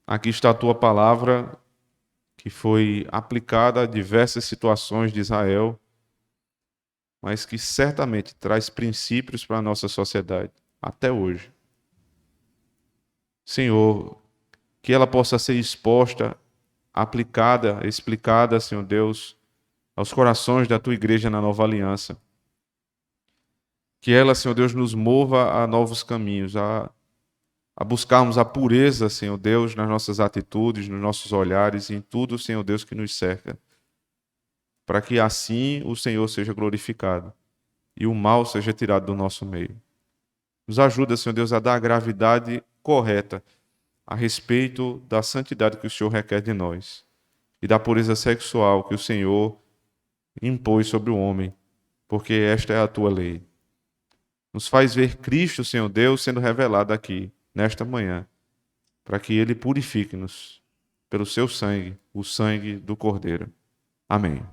Aqui está a tua palavra, que foi aplicada a diversas situações de Israel, mas que certamente traz princípios para a nossa sociedade, até hoje. Senhor, que ela possa ser exposta, aplicada, explicada, Senhor Deus, aos corações da tua igreja na nova aliança. Que ela, Senhor Deus, nos mova a novos caminhos, a buscarmos a pureza, Senhor Deus, nas nossas atitudes, nos nossos olhares, em tudo, Senhor Deus, que nos cerca, para que assim o Senhor seja glorificado e o mal seja tirado do nosso meio. Nos ajuda, Senhor Deus, a dar a gravidade correta a respeito da santidade que o Senhor requer de nós e da pureza sexual que o Senhor impôs sobre o homem, porque esta é a tua lei. Nos faz ver Cristo, Senhor Deus, sendo revelado aqui, nesta manhã, para que ele purifique-nos pelo seu sangue, o sangue do Cordeiro. Amém.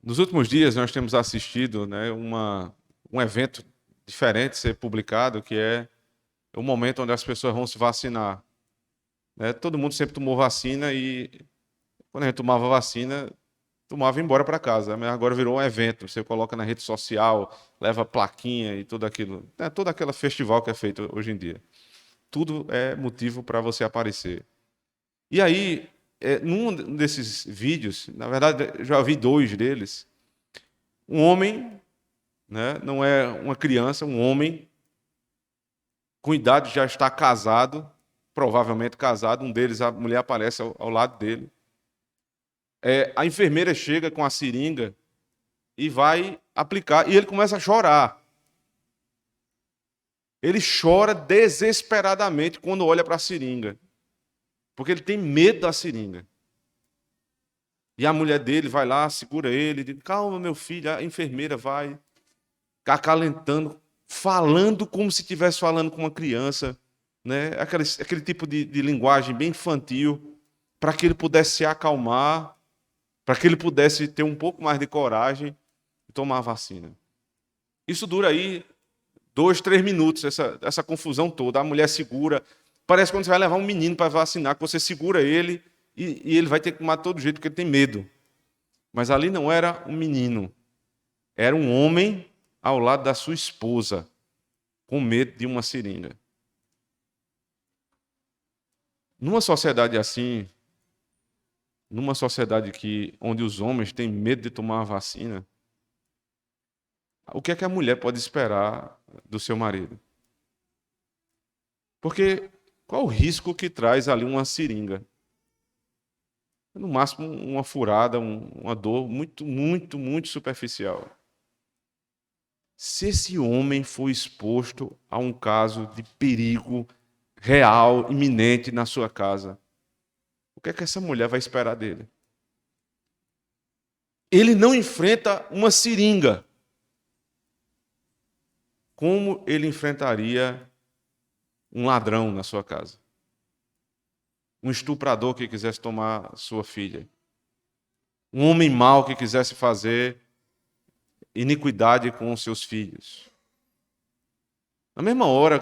Nos últimos dias, nós temos assistido, né, um evento diferente ser publicado, que é o momento onde as pessoas vão se vacinar. Né? Todo mundo sempre tomou vacina e, quando a gente tomava vacina, tomava e ia embora para casa. Mas agora virou um evento. Você coloca na rede social, leva plaquinha e tudo aquilo. É todo aquele festival que é feito hoje em dia. Tudo é motivo para você aparecer. E aí, num desses vídeos, na verdade, eu já vi dois deles, um homem, né, não é uma criança, um homem, com idade já está casado, provavelmente casado, um deles, a mulher aparece ao lado dele. A enfermeira chega com a seringa e vai aplicar, e ele começa a chorar. Ele chora desesperadamente quando olha para a seringa, porque ele tem medo da seringa. E a mulher dele vai lá, segura ele, diz: calma, meu filho. A enfermeira vai acalentando, falando como se estivesse falando com uma criança, né? Aquele tipo de linguagem bem infantil, para que ele pudesse se acalmar, para que ele pudesse ter um pouco mais de coragem e tomar a vacina. Isso dura aí 2, 3 minutos, essa confusão toda. A mulher segura. Parece quando você vai levar um menino para vacinar, que você segura ele e ele vai ter que tomar de todo jeito, porque ele tem medo. Mas ali não era um menino, era um homem ao lado da sua esposa, com medo de uma seringa. Numa sociedade assim, numa sociedade onde os homens têm medo de tomar a vacina, o que é que a mulher pode esperar do seu marido? Porque qual o risco que traz ali uma seringa? No máximo uma furada, uma dor muito, muito, muito superficial. Se esse homem for exposto a um caso de perigo real, iminente na sua casa, o que é que essa mulher vai esperar dele? Ele não enfrenta uma seringa. Como ele enfrentaria um ladrão na sua casa? Um estuprador que quisesse tomar sua filha? Um homem mau que quisesse fazer iniquidade com os seus filhos? Na mesma hora,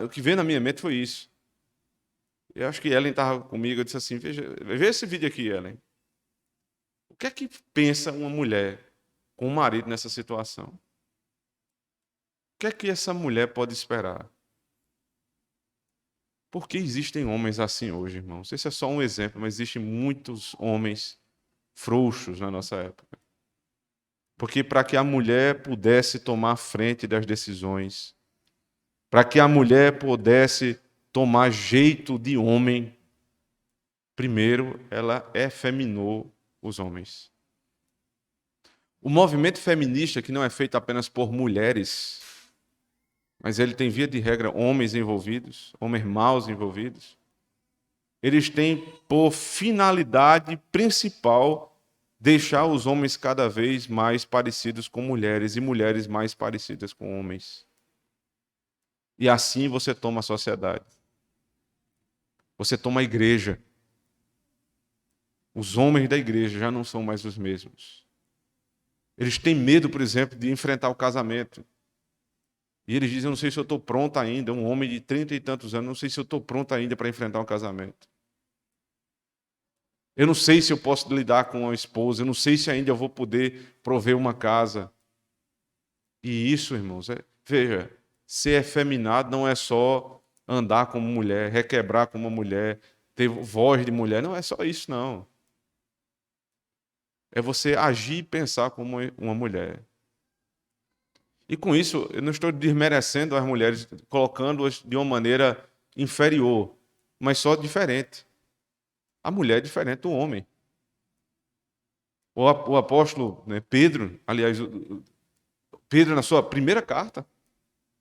o que veio na minha mente foi isso. Eu acho que Ellen estava comigo, eu disse assim: veja esse vídeo aqui, Ellen. O que é que pensa uma mulher com um marido nessa situação? O que é que essa mulher pode esperar? Porque existem homens assim hoje, irmãos. Esse é só um exemplo, mas existem muitos homens frouxos na nossa época. Porque para que a mulher pudesse tomar frente das decisões, para que a mulher pudesse tomar jeito de homem, primeiro ela efeminou os homens. O movimento feminista, que não é feito apenas por mulheres, mas ele tem, via de regra, homens envolvidos, homens maus envolvidos, eles têm por finalidade principal deixar os homens cada vez mais parecidos com mulheres e mulheres mais parecidas com homens. E assim você toma a sociedade. Você toma a igreja. Os homens da igreja já não são mais os mesmos. Eles têm medo, por exemplo, de enfrentar o casamento. E eles dizem, eu não sei se eu estou pronto ainda, um homem de 30 e tantos anos, não sei se eu estou pronto ainda para enfrentar um casamento. Eu não sei se eu posso lidar com uma esposa, eu não sei se ainda eu vou poder prover uma casa. E isso, irmãos, veja, ser efeminado não é só andar como mulher, requebrar como uma mulher, ter voz de mulher, não é só isso, não. É você agir e pensar como uma mulher. E com isso, eu não estou desmerecendo as mulheres, colocando-as de uma maneira inferior, mas só diferente. A mulher é diferente do homem. O apóstolo, né, Pedro, aliás, Pedro, na sua primeira carta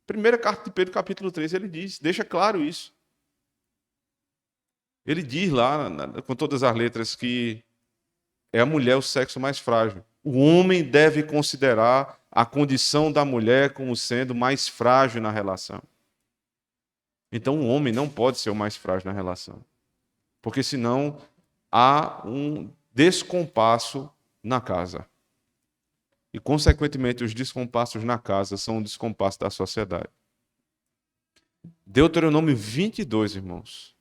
de Pedro, capítulo 3, ele diz, deixa claro isso. Ele diz lá, com todas as letras, que é a mulher o sexo mais frágil. O homem deve considerar a condição da mulher como sendo mais frágil na relação. Então, o homem não pode ser o mais frágil na relação. Porque senão há um descompasso na casa. E, consequentemente, os descompassos na casa são um descompasso da sociedade. Deuteronômio 22, irmãos,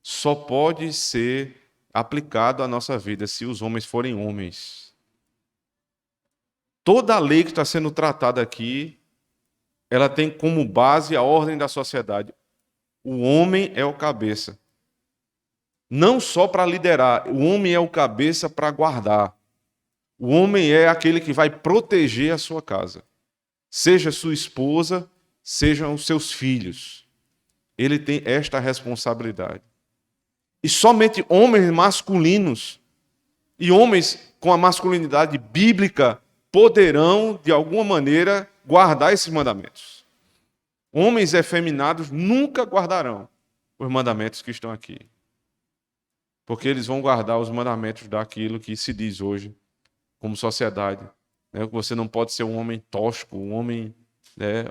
só pode ser aplicado à nossa vida se os homens forem homens. Toda a lei que está sendo tratada aqui, ela tem como base a ordem da sociedade. O homem é o cabeça. Não só para liderar, o homem é o cabeça para guardar. O homem é aquele que vai proteger a sua casa. Seja sua esposa, sejam os seus filhos. Ele tem esta responsabilidade. E somente homens masculinos e homens com a masculinidade bíblica poderão, de alguma maneira, guardar esses mandamentos. Homens efeminados nunca guardarão os mandamentos que estão aqui. Porque eles vão guardar os mandamentos daquilo que se diz hoje como sociedade. Você não pode ser um homem tosco, um homem,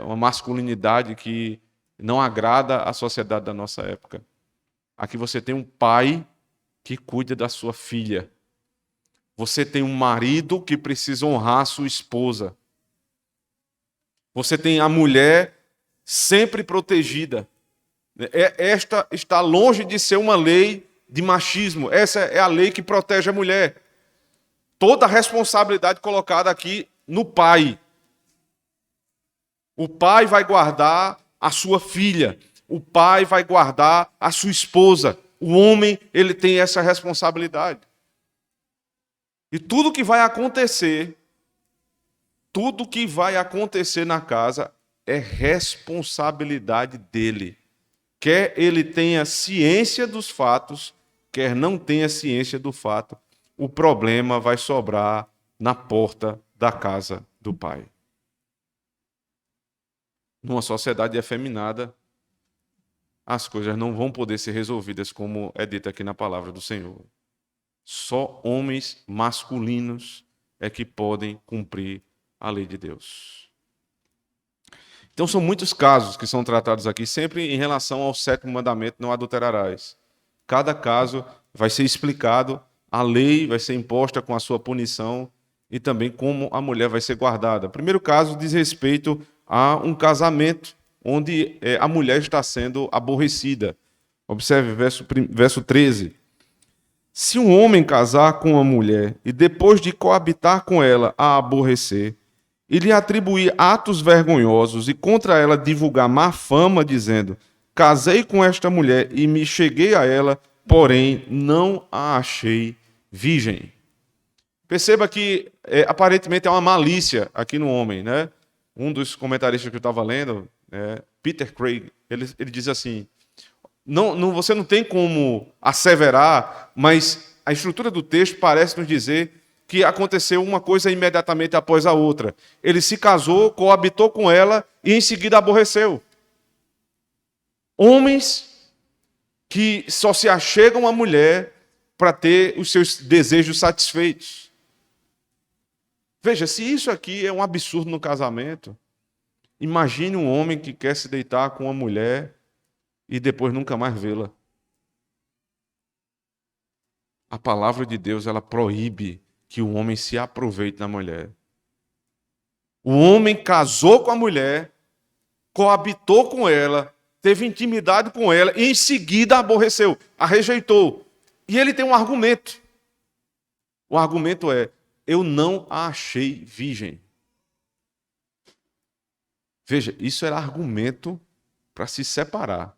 uma masculinidade que não agrada à sociedade da nossa época. Aqui você tem um pai que cuida da sua filha. Você tem um marido que precisa honrar a sua esposa. Você tem a mulher sempre protegida. Esta está longe de ser uma lei de machismo. Essa é a lei que protege a mulher. Toda a responsabilidade colocada aqui no pai. O pai vai guardar a sua filha. O pai vai guardar a sua esposa. O homem, ele tem essa responsabilidade. E tudo que vai acontecer na casa é responsabilidade dele. Quer ele tenha ciência dos fatos, quer não tenha ciência do fato, o problema vai sobrar na porta da casa do pai. Numa sociedade efeminada, as coisas não vão poder ser resolvidas como é dito aqui na palavra do Senhor. Só homens masculinos é que podem cumprir a lei de Deus. Então são muitos casos que são tratados aqui, sempre em relação ao 7º mandamento, não adulterarás. Cada caso vai ser explicado, a lei vai ser imposta com a sua punição e também como a mulher vai ser guardada. O primeiro caso diz respeito a um casamento onde a mulher está sendo aborrecida. Observe verso 13. Se um homem casar com uma mulher e depois de coabitar com ela a aborrecer, e lhe atribuir atos vergonhosos e contra ela divulgar má fama, dizendo: casei com esta mulher e me cheguei a ela, porém não a achei virgem. Perceba que aparentemente há uma malícia aqui no homem, né? Um dos comentaristas que eu estava lendo, Peter Craig, ele diz assim: você não tem como asseverar, mas a estrutura do texto parece nos dizer que aconteceu uma coisa imediatamente após a outra. Ele se casou, coabitou com ela e em seguida aborreceu. Homens que só se achegam à mulher para ter os seus desejos satisfeitos. Veja, se isso aqui é um absurdo no casamento, imagine um homem que quer se deitar com uma mulher e depois nunca mais vê-la. A palavra de Deus, ela proíbe que o homem se aproveite da mulher. O homem casou com a mulher coabitou com ela, teve intimidade com ela e em seguida a aborreceu, a rejeitou. E ele tem um argumento. O argumento é: eu não a achei virgem. Veja, isso era argumento para se separar.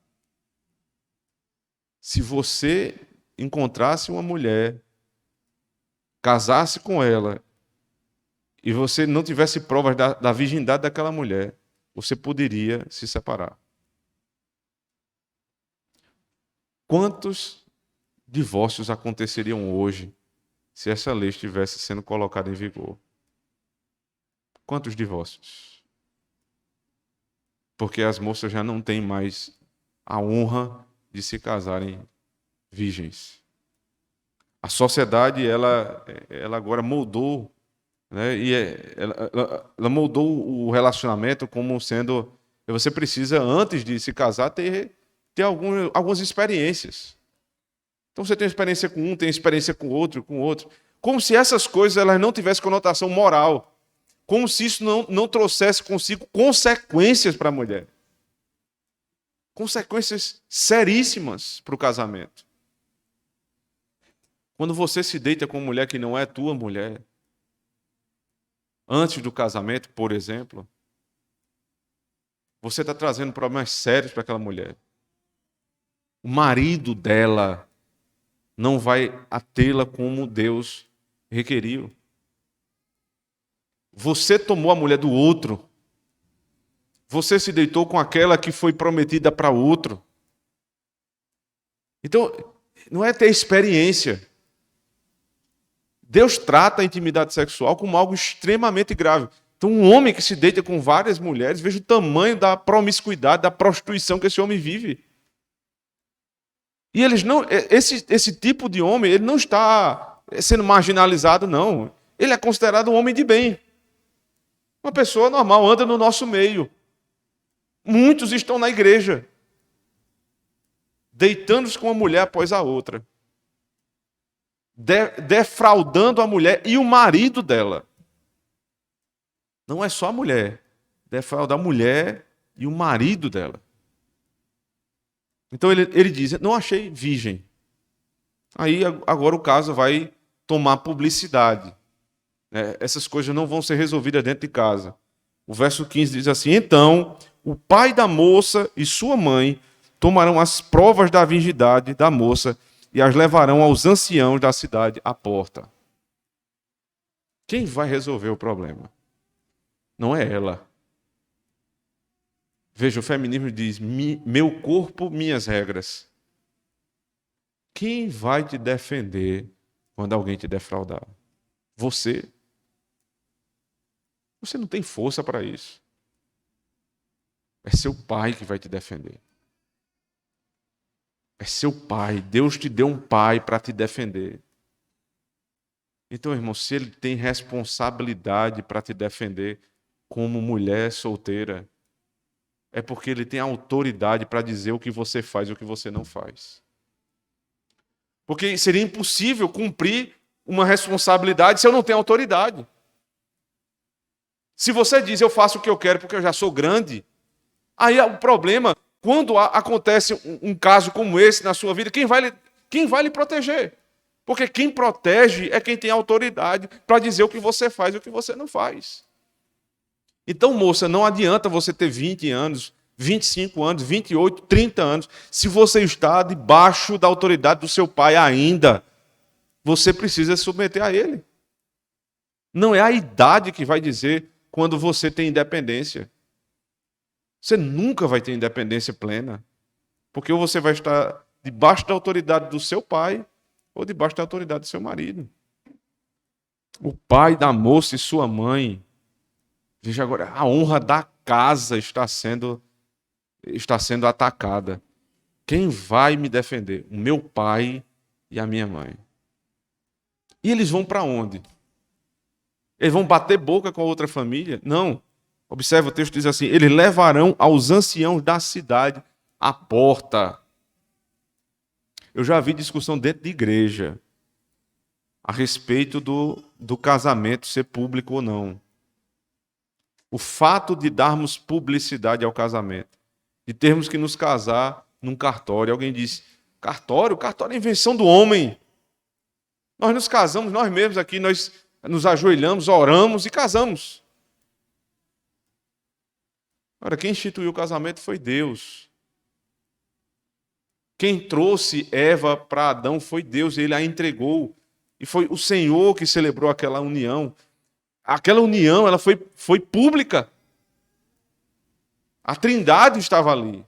Se você encontrasse uma mulher, casasse com ela, e você não tivesse provas da virgindade daquela mulher, você poderia se separar. Quantos divórcios aconteceriam hoje se essa lei estivesse sendo colocada em vigor? Quantos divórcios? Porque as moças já não têm mais a honra de se casarem virgens. A sociedade, ela agora moldou, né? Ela moldou o relacionamento como sendo: você precisa, antes de se casar, ter algumas experiências. Então você tem experiência com um, tem experiência com outro, como se essas coisas elas não tivessem conotação moral, como se isso não trouxesse consigo consequências para a mulher. Consequências seríssimas para o casamento. Quando você se deita com uma mulher que não é tua mulher, antes do casamento, por exemplo, você está trazendo problemas sérios para aquela mulher. O marido dela não vai atê-la como Deus requeriu. Você tomou a mulher do outro. Você se deitou com aquela que foi prometida para outro. Então, não é ter experiência. Deus trata a intimidade sexual como algo extremamente grave. Então, um homem que se deita com várias mulheres, veja o tamanho da promiscuidade, da prostituição que esse homem vive. E eles não, esse tipo de homem, ele não está sendo marginalizado, não. Ele é considerado um homem de bem. Uma pessoa normal, anda no nosso meio. Muitos estão na igreja, deitando-se com uma mulher após a outra, defraudando a mulher e o marido dela. Não é só a mulher, defraudar a mulher e o marido dela. Então ele diz: não achei virgem. Aí agora o caso vai tomar publicidade. Essas coisas não vão ser resolvidas dentro de casa. O verso 15 diz assim: então o pai da moça e sua mãe tomarão as provas da virgindade da moça e as levarão aos anciãos da cidade à porta. Quem vai resolver o problema? Não é ela. Veja, o feminismo diz: meu corpo, minhas regras. Quem vai te defender quando alguém te defraudar? Você. Você não tem força para isso. É seu pai que vai te defender. É seu pai. Deus te deu um pai para te defender. Então, irmão, se ele tem responsabilidade para te defender como mulher solteira, é porque ele tem autoridade para dizer o que você faz e o que você não faz. Porque seria impossível cumprir uma responsabilidade se eu não tenho autoridade. Se você diz: eu faço o que eu quero porque eu já sou grande, aí o problema, quando acontece um caso como esse na sua vida, quem vai lhe proteger? Porque quem protege é quem tem autoridade para dizer o que você faz e o que você não faz. Então, moça, não adianta você ter 20 anos, 25 anos, 28, 30 anos. Se você está debaixo da autoridade do seu pai ainda, você precisa se submeter a ele. Não é a idade que vai dizer quando você tem independência. Você nunca vai ter independência plena. Porque ou você vai estar debaixo da autoridade do seu pai ou debaixo da autoridade do seu marido. O pai da moça e sua mãe. Veja agora, a honra da casa está sendo atacada. Quem vai me defender? O meu pai e a minha mãe. E eles vão para onde? Eles vão bater boca com a outra família? Não. Observe, o texto diz assim: eles levarão aos anciãos da cidade à porta. Eu já vi discussão dentro de igreja a respeito do casamento ser público ou não. O fato de darmos publicidade ao casamento, de termos que nos casar num cartório. Alguém disse, cartório? Cartório é invenção do homem. Nós nos casamos, nós mesmos aqui, nós nos ajoelhamos, oramos e casamos. Ora, quem instituiu o casamento foi Deus. Quem trouxe Eva para Adão foi Deus, ele a entregou. E foi o Senhor que celebrou aquela união. Aquela união ela foi pública. A Trindade estava ali.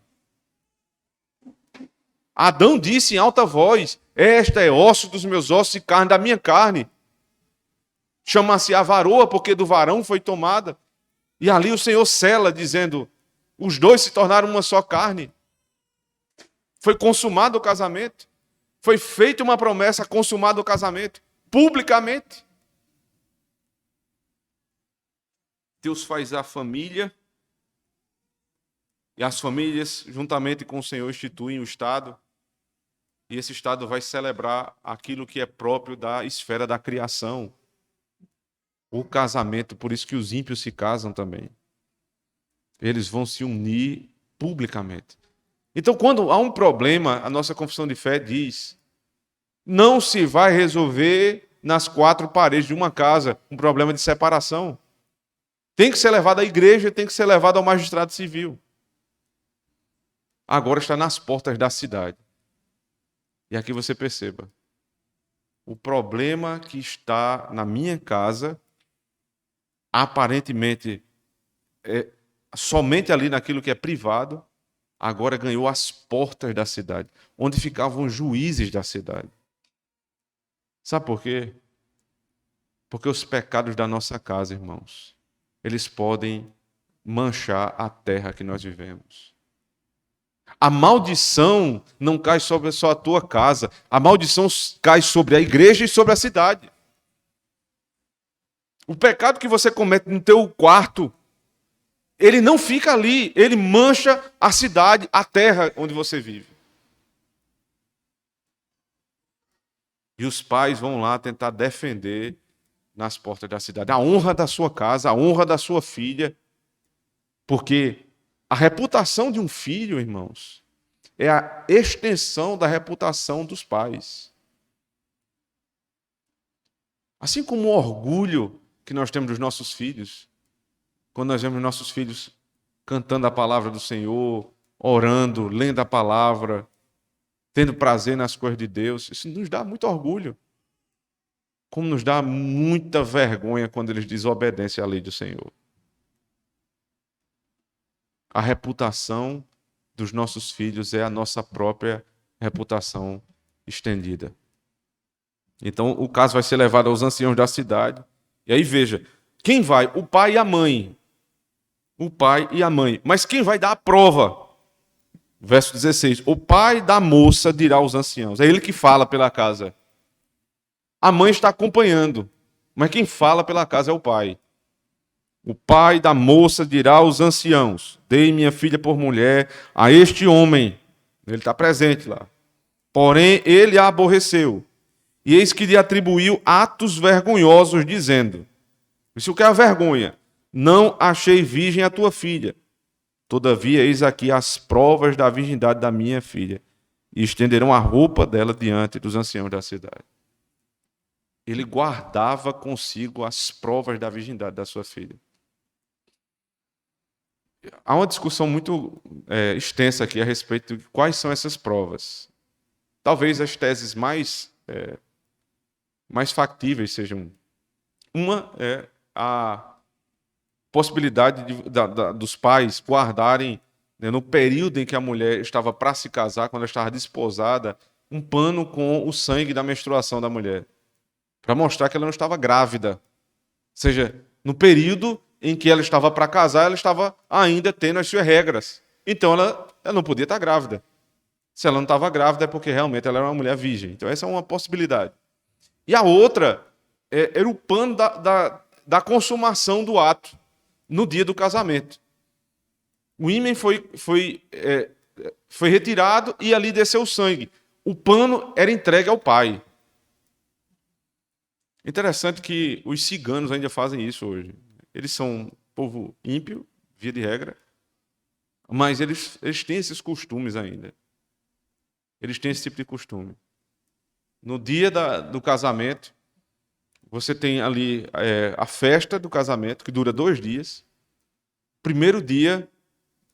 Adão disse em alta voz, esta é osso dos meus ossos e carne da minha carne. Chama-se a varoa, porque do varão foi tomada. E ali o Senhor sela, dizendo, os dois se tornaram uma só carne. Foi consumado o casamento. Foi feita uma promessa, consumado o casamento, publicamente. Deus faz a família, e as famílias, juntamente com o Senhor, instituem o Estado, e esse Estado vai celebrar aquilo que é próprio da esfera da criação, o casamento. Por isso que os ímpios se casam também. Eles vão se unir publicamente. Então, quando há um problema, a nossa confissão de fé diz, não se vai resolver nas quatro paredes de uma casa um problema de separação. Tem que ser levado à igreja, tem que ser levado ao magistrado civil. Agora está nas portas da cidade. E aqui você perceba, o problema que está na minha casa, aparentemente somente ali naquilo que é privado, agora ganhou as portas da cidade, onde ficavam os juízes da cidade. Sabe por quê? Porque os pecados da nossa casa, irmãos, eles podem manchar a terra que nós vivemos. A maldição não cai sobre só a tua casa, a maldição cai sobre a igreja e sobre a cidade. O pecado que você comete no teu quarto, ele não fica ali, ele mancha a cidade, a terra onde você vive. E os pais vão lá tentar defender nas portas da cidade a honra da sua casa, a honra da sua filha, porque a reputação de um filho, irmãos, é a extensão da reputação dos pais. Assim como o orgulho que nós temos dos nossos filhos, quando nós vemos nossos filhos cantando a palavra do Senhor, orando, lendo a palavra, tendo prazer nas coisas de Deus, isso nos dá muito orgulho. Como nos dá muita vergonha quando eles desobedecem à lei do Senhor. A reputação dos nossos filhos é a nossa própria reputação estendida. Então, o caso vai ser levado aos anciãos da cidade. E aí, veja, quem vai? O pai e a mãe. O pai e a mãe. Mas quem vai dar a prova? Verso 16. O pai da moça dirá aos anciãos. É ele que fala pela casa. A mãe está acompanhando, mas quem fala pela casa é o pai. O pai da moça dirá aos anciãos, dei minha filha por mulher a este homem. Ele está presente lá. Porém, ele a aborreceu. E eis que lhe atribuiu atos vergonhosos, dizendo, isso que é a vergonha, não achei virgem a tua filha. Todavia, eis aqui as provas da virgindade da minha filha. E estenderão a roupa dela diante dos anciãos da cidade. Ele guardava consigo as provas da virgindade da sua filha. Há uma discussão muito extensa aqui a respeito de quais são essas provas. Talvez as teses mais factíveis sejam. Uma é a possibilidade dos pais guardarem, no período em que a mulher estava para se casar, quando ela estava desposada, um pano com o sangue da menstruação da mulher, para mostrar que ela não estava grávida. Ou seja, no período em que ela estava para casar, ela estava ainda tendo as suas regras. Então, ela não podia estar grávida. Se ela não estava grávida, é porque realmente ela era uma mulher virgem. Então, essa é uma possibilidade. E a outra era o pano da consumação do ato, no dia do casamento. O ímen foi retirado e ali desceu o sangue. O pano era entregue ao pai. Interessante que os ciganos ainda fazem isso hoje. Eles são um povo ímpio, via de regra, mas eles têm esses costumes ainda. Eles têm esse tipo de costume. No dia do casamento, você tem ali a festa do casamento, que dura 2 dias. O primeiro dia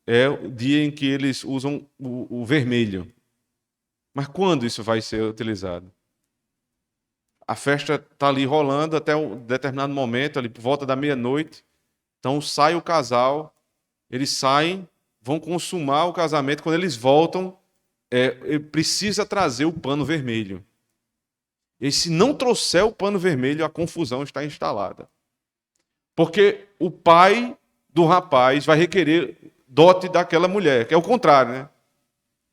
é o dia em que eles usam o vermelho. Mas quando isso vai ser utilizado? A festa está ali rolando até um determinado momento, ali por volta da meia-noite. Então sai o casal, eles saem, vão consumar o casamento. Quando eles voltam, precisa trazer o pano vermelho. E se não trouxer o pano vermelho, a confusão está instalada. Porque o pai do rapaz vai requerer dote daquela mulher, que é o contrário, né?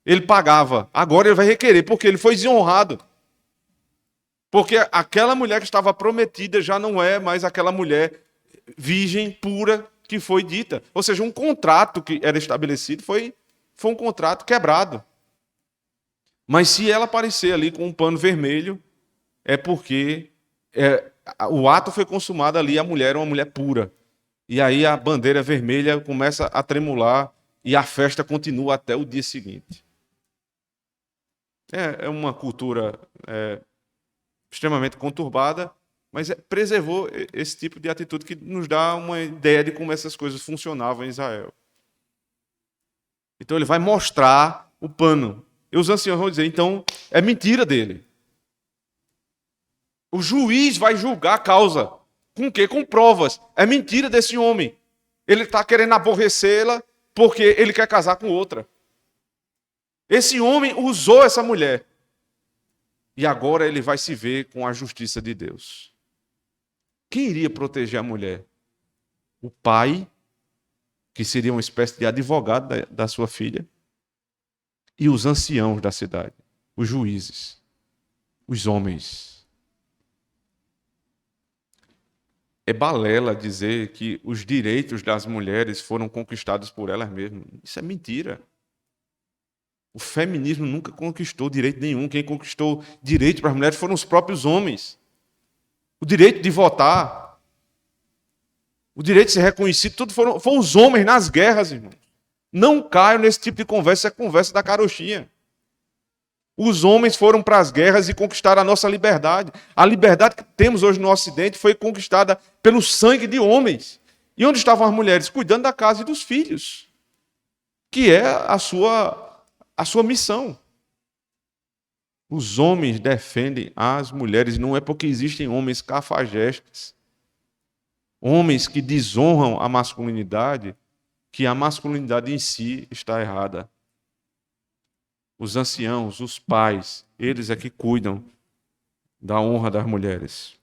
Ele pagava, agora ele vai requerer, porque ele foi desonrado. Porque aquela mulher que estava prometida já não é mais aquela mulher virgem, pura, que foi dita. Ou seja, um contrato que era estabelecido foi um contrato quebrado. Mas se ela aparecer ali com um pano vermelho, é porque o ato foi consumado ali, a mulher era uma mulher pura. E aí a bandeira vermelha começa a tremular e a festa continua até o dia seguinte. É uma cultura extremamente conturbada, mas preservou esse tipo de atitude que nos dá uma ideia de como essas coisas funcionavam em Israel. Então ele vai mostrar o pano. E os anciãos vão dizer, então, é mentira dele. O juiz vai julgar a causa. Com o quê? Com provas. É mentira desse homem. Ele está querendo aborrecê-la porque ele quer casar com outra. Esse homem usou essa mulher. E agora ele vai se ver com a justiça de Deus. Quem iria proteger a mulher? O pai, que seria uma espécie de advogado da sua filha, e os anciãos da cidade, os juízes, os homens. É balela dizer que os direitos das mulheres foram conquistados por elas mesmas. Isso é mentira. O feminismo nunca conquistou direito nenhum. Quem conquistou direito para as mulheres foram os próprios homens. O direito de votar, o direito de ser reconhecido, tudo foram os homens nas guerras, irmãos. Não caiam nesse tipo de conversa, é conversa da carochinha. Os homens foram para as guerras e conquistaram a nossa liberdade. A liberdade que temos hoje no Ocidente foi conquistada pelo sangue de homens. E onde estavam as mulheres? Cuidando da casa e dos filhos, que é a sua missão. Os homens defendem as mulheres, não é porque existem homens cafajestes, homens que desonram a masculinidade, que a masculinidade em si está errada. Os anciãos, os pais, eles é que cuidam da honra das mulheres.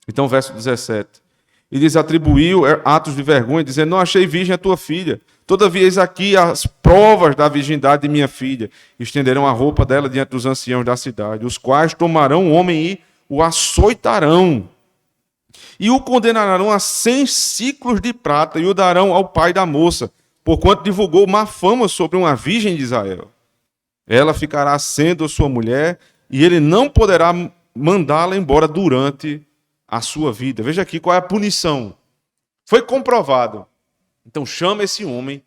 Então, verso 17. E diz, atribuiu atos de vergonha, dizendo, não achei virgem a tua filha. Todavia, eis aqui as provas da virgindade de minha filha. Estenderão a roupa dela diante dos anciãos da cidade, os quais tomarão o homem e o açoitarão. E o condenarão a 100 siclos de prata e o darão ao pai da moça, porquanto divulgou má fama sobre uma virgem de Israel. Ela ficará sendo sua mulher e ele não poderá mandá-la embora durante a sua vida. Veja aqui qual é a punição. Foi comprovado. Então chama esse homem,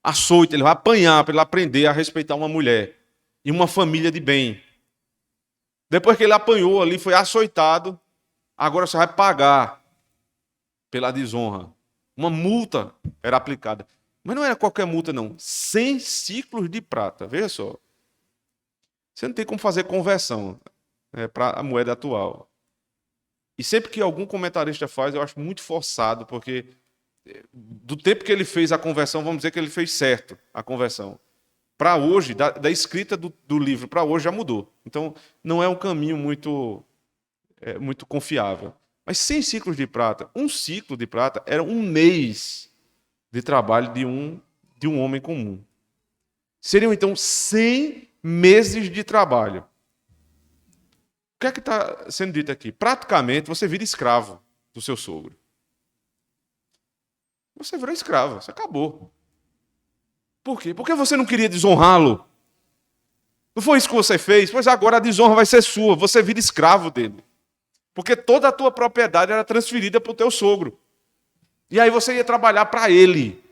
açoita, ele vai apanhar para ele aprender a respeitar uma mulher e uma família de bem. Depois que ele apanhou ali, foi açoitado, agora você vai pagar pela desonra. Uma multa era aplicada. Mas não era qualquer multa, não. 100 ciclos de prata. Veja só. Você não tem como fazer conversão para a moeda atual. E sempre que algum comentarista faz, eu acho muito forçado, porque do tempo que ele fez a conversão, vamos dizer que ele fez certo a conversão. Para hoje, da escrita do livro para hoje, já mudou. Então, não é um caminho muito confiável. Mas 100 ciclos de prata, um ciclo de prata era um mês de trabalho de um homem comum. Seriam, então, 100 meses de trabalho. O que é que está sendo dito aqui? Praticamente, você vira escravo do seu sogro. Você virou escravo, você acabou. Por quê? Porque você não queria desonrá-lo. Não foi isso que você fez? Pois agora a desonra vai ser sua, você vira escravo dele. Porque toda a tua propriedade era transferida para o teu sogro. E aí você ia trabalhar para ele.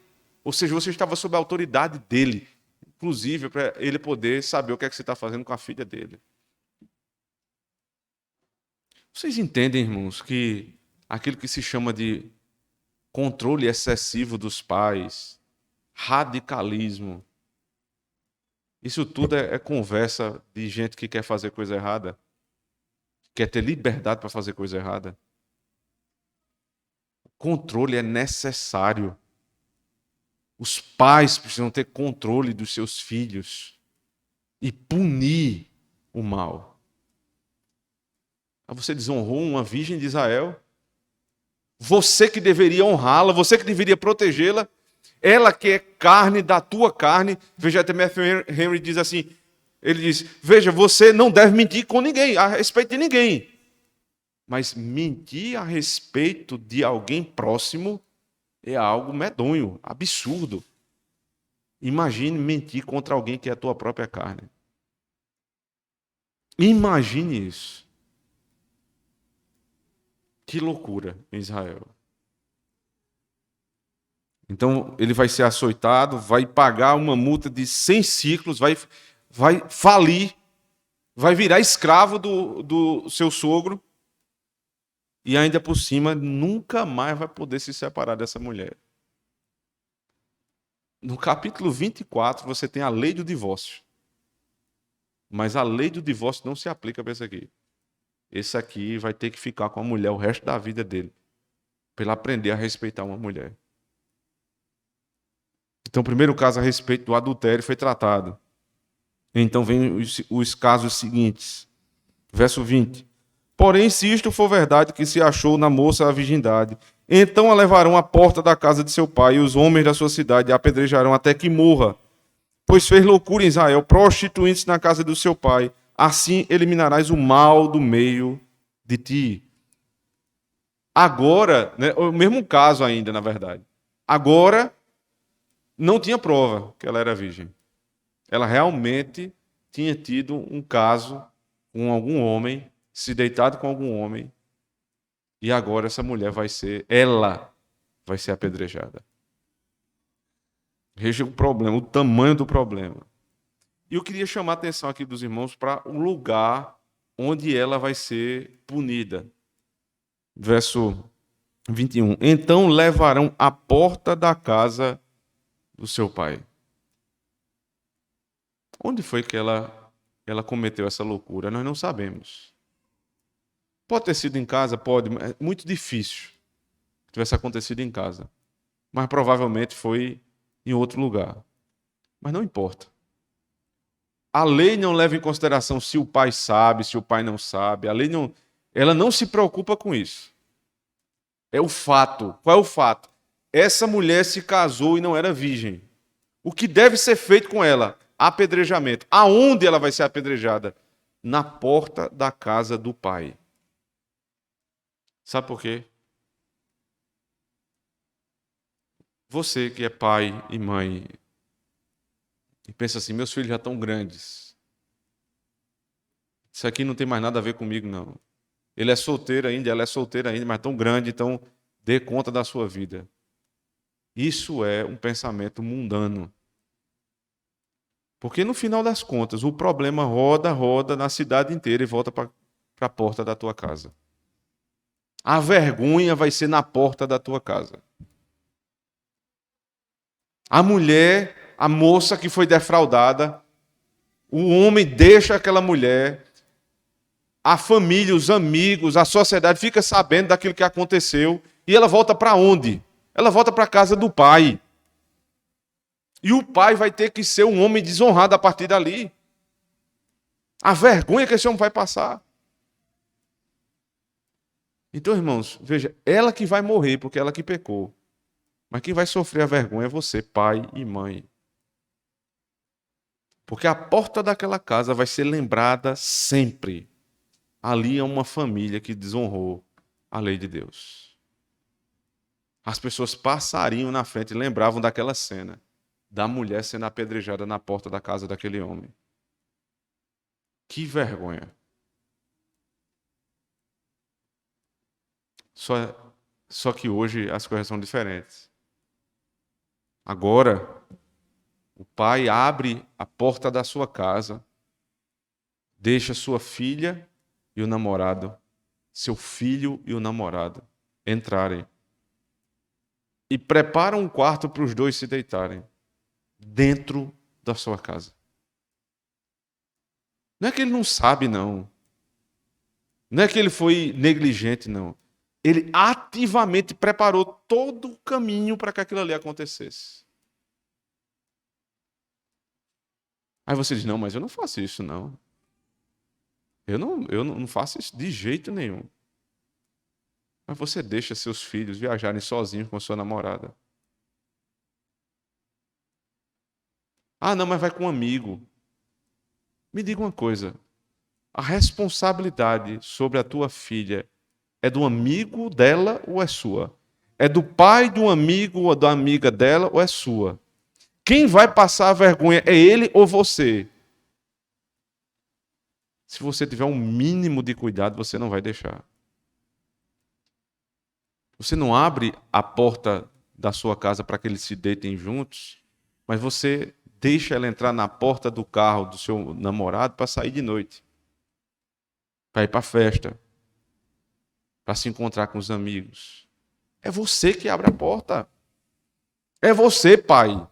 Ou seja, você estava sob a autoridade dele. Inclusive, para ele poder saber o que é que você está fazendo com a filha dele. Vocês entendem, irmãos, que aquilo que se chama de controle excessivo dos pais, radicalismo, isso tudo é conversa de gente que quer fazer coisa errada, quer ter liberdade para fazer coisa errada. Controle é necessário. Os pais precisam ter controle dos seus filhos e punir o mal. Você desonrou uma virgem de Israel? Você que deveria honrá-la, você que deveria protegê-la, ela que é carne da tua carne. Veja, até Matthew Henry diz assim, ele diz, veja, você não deve mentir com ninguém, a respeito de ninguém. Mas mentir a respeito de alguém próximo é algo medonho, absurdo. Imagine mentir contra alguém que é a tua própria carne. Imagine isso. Que loucura em Israel. Então, ele vai ser açoitado, vai pagar uma multa de 100 ciclos, vai falir, vai virar escravo do seu sogro e ainda por cima nunca mais vai poder se separar dessa mulher. No capítulo 24, você tem a lei do divórcio. Mas a lei do divórcio não se aplica para esse aqui. Esse aqui vai ter que ficar com a mulher o resto da vida dele, para ele aprender a respeitar uma mulher. Então, o primeiro caso a respeito do adultério foi tratado. Então, vem os casos seguintes. Verso 20. Porém, se isto for verdade que se achou na moça a virgindade, então a levarão à porta da casa de seu pai, e os homens da sua cidade a apedrejarão até que morra. Pois fez loucura em Israel, prostituindo-se na casa do seu pai. Assim eliminarás o mal do meio de ti. Agora, né, o mesmo caso ainda, na verdade. Agora, não tinha prova que ela era virgem. Ela realmente tinha tido um caso com algum homem, se deitado com algum homem, e agora essa mulher ela vai ser apedrejada. Veja o problema, o tamanho do problema. E eu queria chamar a atenção aqui dos irmãos para o lugar onde ela vai ser punida. Verso 21. Então levarão à porta da casa do seu pai. Onde foi que ela cometeu essa loucura? Nós não sabemos. Pode ter sido em casa? Pode. É muito difícil que tivesse acontecido em casa. Mas provavelmente foi em outro lugar. Mas não importa. A lei não leva em consideração se o pai sabe, se o pai não sabe. Ela não se preocupa com isso. É o fato. Qual é o fato? Essa mulher se casou e não era virgem. O que deve ser feito com ela? Apedrejamento. Aonde ela vai ser apedrejada? Na porta da casa do pai. Sabe por quê? Você que é pai e mãe e pensa assim, meus filhos já estão grandes. Isso aqui não tem mais nada a ver comigo, não. Ele é solteiro ainda, ela é solteira ainda, mas tão grande, então dê conta da sua vida. Isso é um pensamento mundano. Porque no final das contas, o problema roda na cidade inteira e volta para a porta da tua casa. A vergonha vai ser na porta da tua casa. A mulher, a moça que foi defraudada, o homem deixa aquela mulher, a família, os amigos, a sociedade fica sabendo daquilo que aconteceu e ela volta para onde? Ela volta para a casa do pai. E o pai vai ter que ser um homem desonrado a partir dali. A vergonha que esse homem vai passar. Então, irmãos, veja, ela que vai morrer porque ela que pecou. Mas quem vai sofrer a vergonha é você, pai e mãe. Porque a porta daquela casa vai ser lembrada sempre. Ali é uma família que desonrou a lei de Deus. As pessoas passariam na frente e lembravam daquela cena da mulher sendo apedrejada na porta da casa daquele homem. Que vergonha. Só que hoje as coisas são diferentes. Agora, o pai abre a porta da sua casa, deixa sua filha e o namorado, seu filho e o namorado entrarem e prepara um quarto para os dois se deitarem dentro da sua casa. Não é que ele não sabe, não. Não é que ele foi negligente, não. Ele ativamente preparou todo o caminho para que aquilo ali acontecesse. Aí você diz, não, mas eu não faço isso, não. Eu não faço isso de jeito nenhum. Mas você deixa seus filhos viajarem sozinhos com a sua namorada. Ah, não, mas vai com um amigo. Me diga uma coisa. A responsabilidade sobre a tua filha é do amigo dela ou é sua? É do pai de um amigo ou da amiga dela ou é sua? Quem vai passar a vergonha é ele ou você? Se você tiver um mínimo de cuidado, você não vai deixar. Você não abre a porta da sua casa para que eles se deitem juntos, mas você deixa ela entrar na porta do carro do seu namorado para sair de noite, para ir para a festa, para se encontrar com os amigos. É você que abre a porta. É você, pai.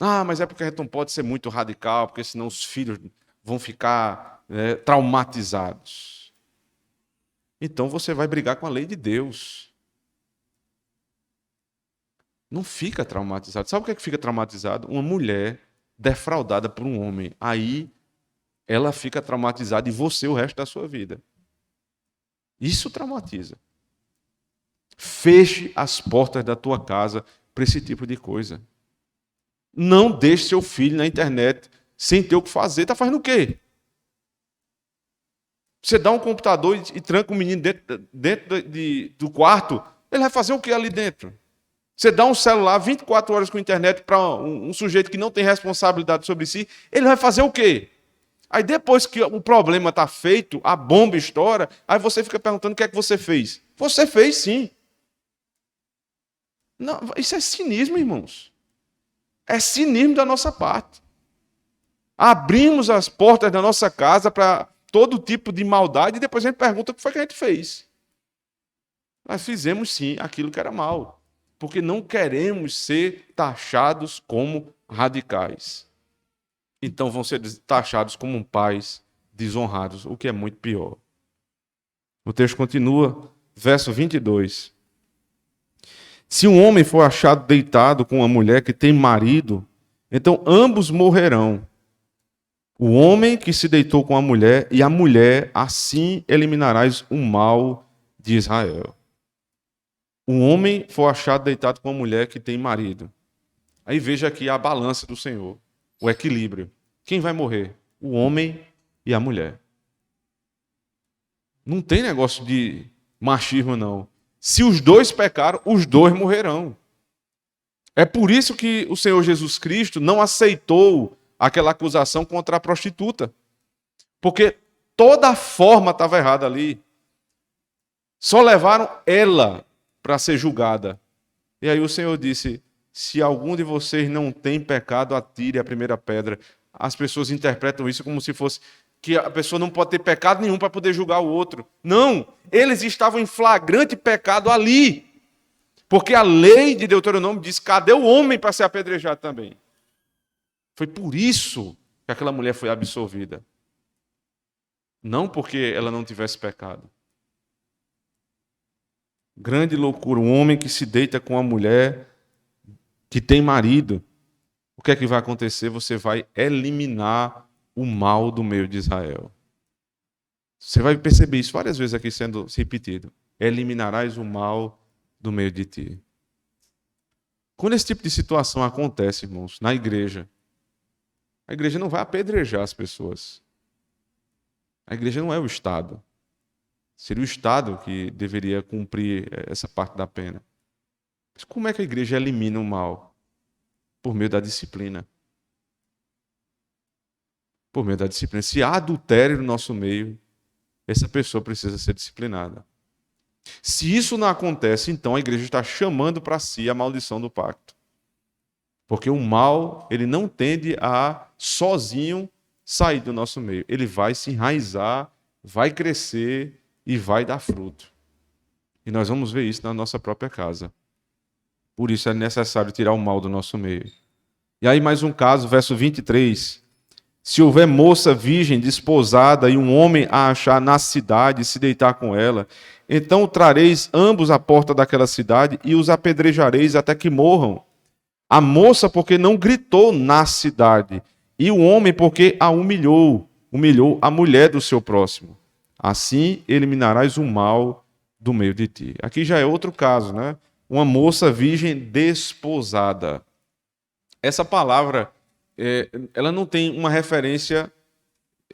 Ah, mas é porque a gente não pode ser muito radical, porque senão os filhos vão ficar traumatizados. Então você vai brigar com a lei de Deus. Não fica traumatizado. Sabe o que é que fica traumatizado? Uma mulher defraudada por um homem. Aí ela fica traumatizada e você o resto da sua vida. Isso traumatiza. Feche as portas da tua casa para esse tipo de coisa. Não deixe seu filho na internet sem ter o que fazer. Está fazendo o quê? Você dá um computador e tranca o menino dentro do quarto, ele vai fazer o que ali dentro? Você dá um celular 24 horas com internet para um sujeito que não tem responsabilidade sobre si, ele vai fazer o quê? Aí depois que o problema está feito, a bomba estoura, aí você fica perguntando o que é que você fez. Você fez sim. Não, isso é cinismo, irmãos. É cinismo da nossa parte. Abrimos as portas da nossa casa para todo tipo de maldade e depois a gente pergunta o que foi que a gente fez. Nós fizemos sim aquilo que era mal, porque não queremos ser taxados como radicais. Então vão ser taxados como pais desonrados, o que é muito pior. O texto continua, verso 22. Se um homem for achado deitado com uma mulher que tem marido, então ambos morrerão. O homem que se deitou com a mulher e a mulher, assim eliminarás o mal de Israel. Um homem for achado deitado com uma mulher que tem marido. Aí veja aqui a balança do Senhor, o equilíbrio. Quem vai morrer? O homem e a mulher. Não tem negócio de machismo, não. Se os dois pecaram, os dois morrerão. É por isso que o Senhor Jesus Cristo não aceitou aquela acusação contra a prostituta. Porque toda a forma estava errada ali. Só levaram ela para ser julgada. E aí o Senhor disse: se algum de vocês não tem pecado, atire a primeira pedra. As pessoas interpretam isso como se fosse que a pessoa não pode ter pecado nenhum para poder julgar o outro. Não, eles estavam em flagrante pecado ali. Porque a lei de Deuteronômio diz: cadê o homem para ser apedrejado também? Foi por isso que aquela mulher foi absolvida. Não porque ela não tivesse pecado. Grande loucura, um homem que se deita com uma mulher que tem marido. O que é que vai acontecer? Você vai eliminar o mal do meio de Israel. Você vai perceber isso várias vezes aqui sendo repetido. Eliminarás o mal do meio de ti. Quando esse tipo de situação acontece, irmãos, na igreja, a igreja não vai apedrejar as pessoas. A igreja não é o Estado. Seria o Estado que deveria cumprir essa parte da pena. Mas como é que a igreja elimina o mal? Por meio da disciplina. Por meio da disciplina. Se há adultério no nosso meio, essa pessoa precisa ser disciplinada. Se isso não acontece, então a igreja está chamando para si a maldição do pacto. Porque o mal, ele não tende a sozinho sair do nosso meio. Ele vai se enraizar, vai crescer e vai dar fruto. E nós vamos ver isso na nossa própria casa. Por isso é necessário tirar o mal do nosso meio. E aí mais um caso, verso 23. Se houver moça virgem desposada e um homem a achar na cidade e se deitar com ela, então trareis ambos à porta daquela cidade e os apedrejareis até que morram. A moça porque não gritou na cidade, e o homem porque a humilhou a mulher do seu próximo. Assim eliminarás o mal do meio de ti. Aqui já é outro caso, né? Uma moça virgem desposada. Essa palavra, ela não tem uma referência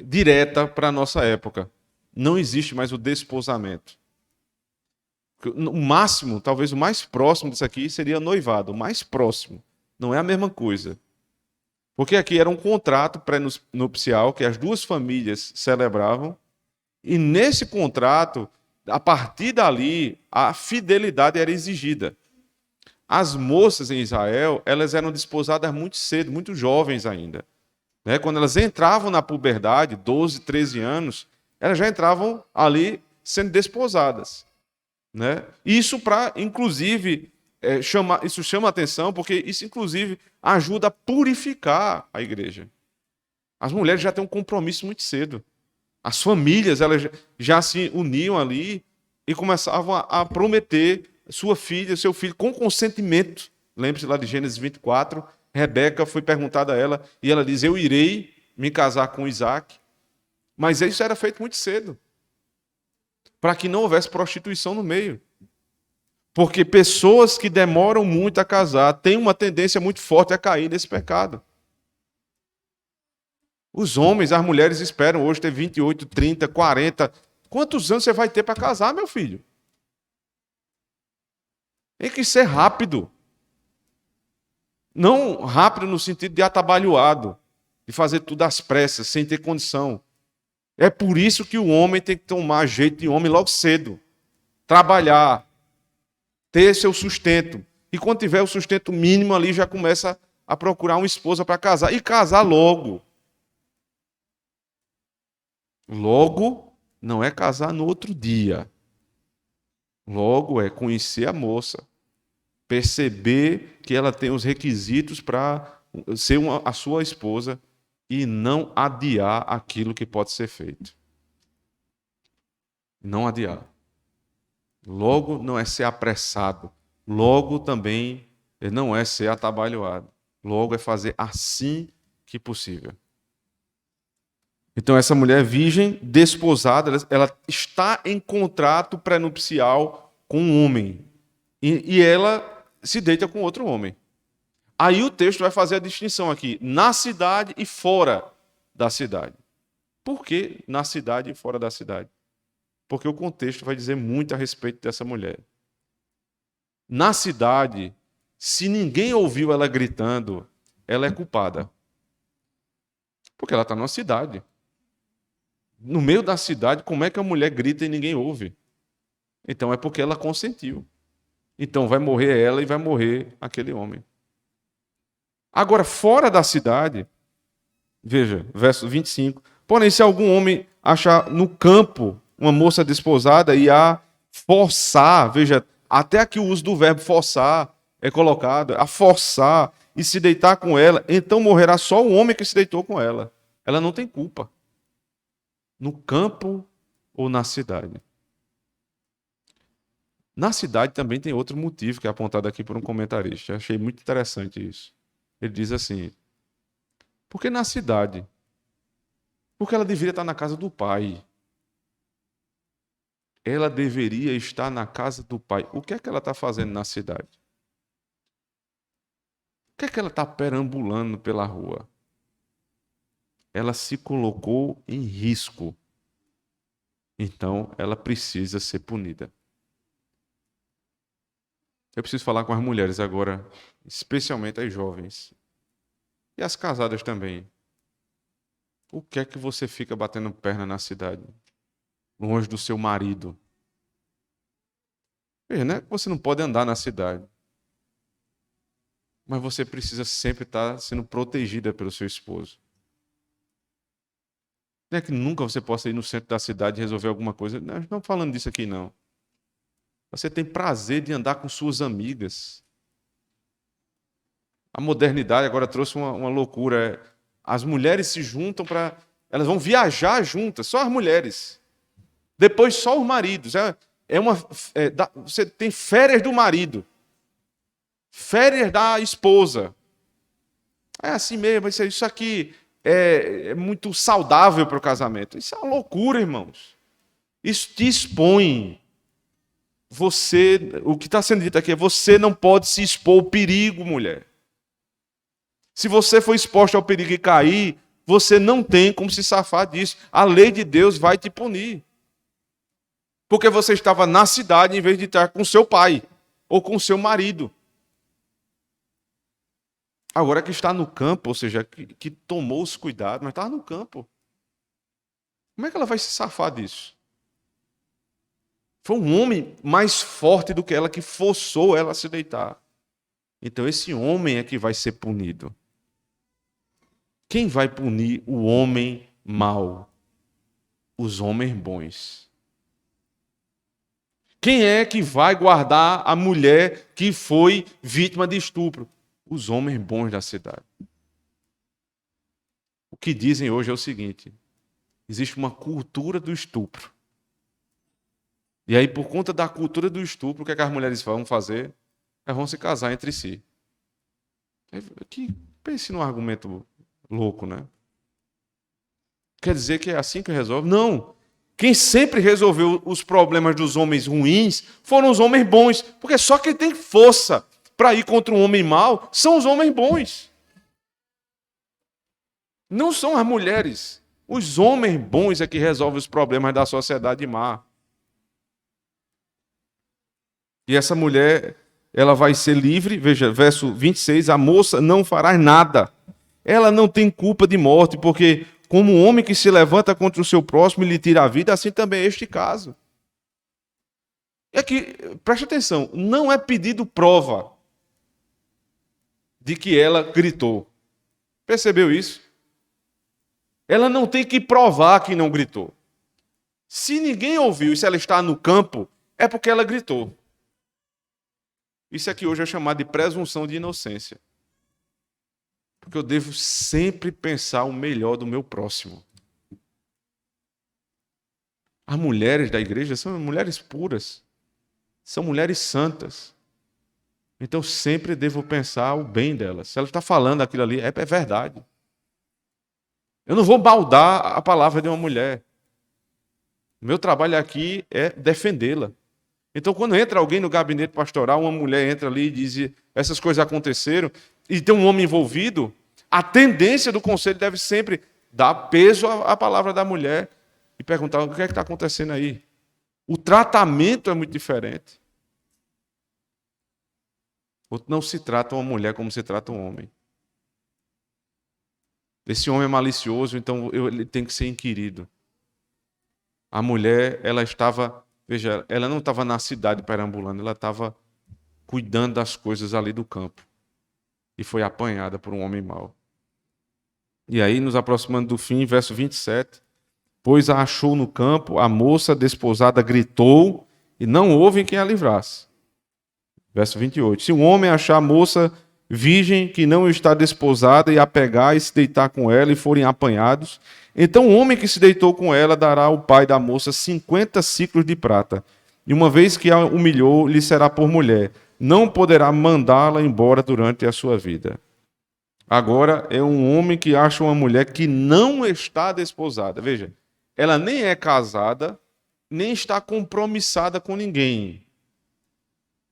direta para a nossa época. Não existe mais o desposamento. O máximo, talvez o mais próximo disso aqui seria noivado, o mais próximo. Não é a mesma coisa. Porque aqui era um contrato pré-nupcial que as duas famílias celebravam, e nesse contrato, a partir dali, a fidelidade era exigida. As moças em Israel, elas eram desposadas muito cedo, muito jovens ainda. Né? Quando elas entravam na puberdade, 12, 13 anos, elas já entravam ali sendo desposadas. Né? Isso para, inclusive, isso chama atenção, porque isso, inclusive, ajuda a purificar a igreja. As mulheres já têm um compromisso muito cedo. As famílias elas já se uniam ali e começavam a prometer sua filha, seu filho, com consentimento. Lembre-se lá de Gênesis 24, Rebeca foi perguntada a ela, e ela diz, eu irei me casar com Isaac. Mas isso era feito muito cedo, para que não houvesse prostituição no meio. Porque pessoas que demoram muito a casar têm uma tendência muito forte a cair nesse pecado. Os homens, as mulheres esperam hoje ter 28, 30, 40. Quantos anos você vai ter para casar, meu filho? Tem que ser rápido. Não rápido no sentido de atabalhoado, de fazer tudo às pressas, sem ter condição. É por isso que o homem tem que tomar jeito de homem logo cedo. Trabalhar, ter seu sustento. E quando tiver o sustento mínimo ali, já começa a procurar uma esposa para casar. E casar logo. Logo não é casar no outro dia. Logo é conhecer a moça. Perceber que ela tem os requisitos para ser a sua esposa e não adiar aquilo que pode ser feito. Não adiar. Logo não é ser apressado. Logo também não é ser atabalhoado. Logo é fazer assim que possível. Então essa mulher virgem, desposada, ela está em contrato pré-nupcial com um homem. E ela se deita com outro homem. Aí o texto vai fazer a distinção aqui, na cidade e fora da cidade. Por que na cidade e fora da cidade? Porque o contexto vai dizer muito a respeito dessa mulher. Na cidade, se ninguém ouviu ela gritando, ela é culpada. Porque ela está numa cidade. No meio da cidade, como é que a mulher grita e ninguém ouve? Então é porque ela consentiu. Então vai morrer ela e vai morrer aquele homem. Agora, fora da cidade, veja, verso 25. Porém, se algum homem achar no campo uma moça desposada e a forçar, veja, até aqui o uso do verbo forçar é colocado, a forçar e se deitar com ela, então morrerá só o homem que se deitou com ela. Ela não tem culpa. No campo ou na cidade. Na cidade também tem outro motivo que é apontado aqui por um comentarista. Eu achei muito interessante isso. Ele diz assim: porque na cidade? Porque ela deveria estar na casa do pai. Ela deveria estar na casa do pai. O que é que ela está fazendo na cidade? O que é que ela está perambulando pela rua? Ela se colocou em risco. Então, ela precisa ser punida. Eu preciso falar com as mulheres agora, especialmente as jovens. E as casadas também. O que é que você fica batendo perna na cidade? Longe do seu marido. Veja, não é que você não pode andar na cidade, mas você precisa sempre estar sendo protegida pelo seu esposo. Não é que nunca você possa ir no centro da cidade e resolver alguma coisa. Nós não estamos falando disso aqui, não. Você tem prazer de andar com suas amigas. A modernidade agora trouxe uma loucura. As mulheres se juntam para... Elas vão viajar juntas, só as mulheres. Depois só os maridos. Você tem férias do marido. Férias da esposa. É assim mesmo, isso aqui é muito saudável para o casamento. Isso é uma loucura, irmãos. Isso te expõe. O que está sendo dito aqui é: você não pode se expor ao perigo, mulher. Se você for exposto ao perigo e cair, você não tem como se safar disso. A lei de Deus vai te punir. Porque você estava na cidade em vez de estar com seu pai ou com seu marido. Agora que está no campo, ou seja, que tomou os cuidados, mas estava no campo. Como é que ela vai se safar disso? Foi um homem mais forte do que ela que forçou ela a se deitar. Então esse homem é que vai ser punido. Quem vai punir o homem mau? Os homens bons. Quem é que vai guardar a mulher que foi vítima de estupro? Os homens bons da cidade. O que dizem hoje é o seguinte: existe uma cultura do estupro. E aí, por conta da cultura do estupro, o que é que as mulheres vão fazer? Elas vão se casar entre si. Pense num argumento louco, né? Quer dizer que é assim que resolve? Não. Quem sempre resolveu os problemas dos homens ruins foram os homens bons. Porque só quem tem força para ir contra um homem mau são os homens bons. Não são as mulheres. Os homens bons é que resolvem os problemas da sociedade má. E essa mulher, ela vai ser livre. Veja, verso 26, a moça não fará nada. Ela não tem culpa de morte, porque como um homem que se levanta contra o seu próximo e lhe tira a vida, assim também é este caso. É que, preste atenção, não é pedido prova de que ela gritou. Percebeu isso? Ela não tem que provar que não gritou. Se ninguém ouviu e se ela está no campo, é porque ela gritou. Isso aqui hoje é chamado de presunção de inocência. Porque eu devo sempre pensar o melhor do meu próximo. As mulheres da igreja são mulheres puras. São mulheres santas. Então eu sempre devo pensar o bem delas. Se ela está falando aquilo ali, é verdade. Eu não vou baldar a palavra de uma mulher. O meu trabalho aqui é defendê-la. Então, quando entra alguém no gabinete pastoral, uma mulher entra ali e diz: essas coisas aconteceram, e tem um homem envolvido, a tendência do conselho deve sempre dar peso à palavra da mulher e perguntar: o que é que está acontecendo aí? O tratamento é muito diferente. Não se trata uma mulher como se trata um homem. Esse homem é malicioso, então ele tem que ser inquirido. A mulher, ela estava, veja, ela não estava na cidade perambulando, ela estava cuidando das coisas ali do campo. E foi apanhada por um homem mau. E aí, nos aproximando do fim, verso 27, pois a achou no campo, a moça desposada gritou, e não houve quem a livrasse. Verso 28, se um homem achar a moça virgem que não está desposada e a pegar e se deitar com ela e forem apanhados, então o homem que se deitou com ela dará ao pai da moça 50 siclos de prata, e uma vez que a humilhou, lhe será por mulher, não poderá mandá-la embora durante a sua vida. Agora é um homem que acha uma mulher que não está desposada. Veja, ela nem é casada, nem está compromissada com ninguém.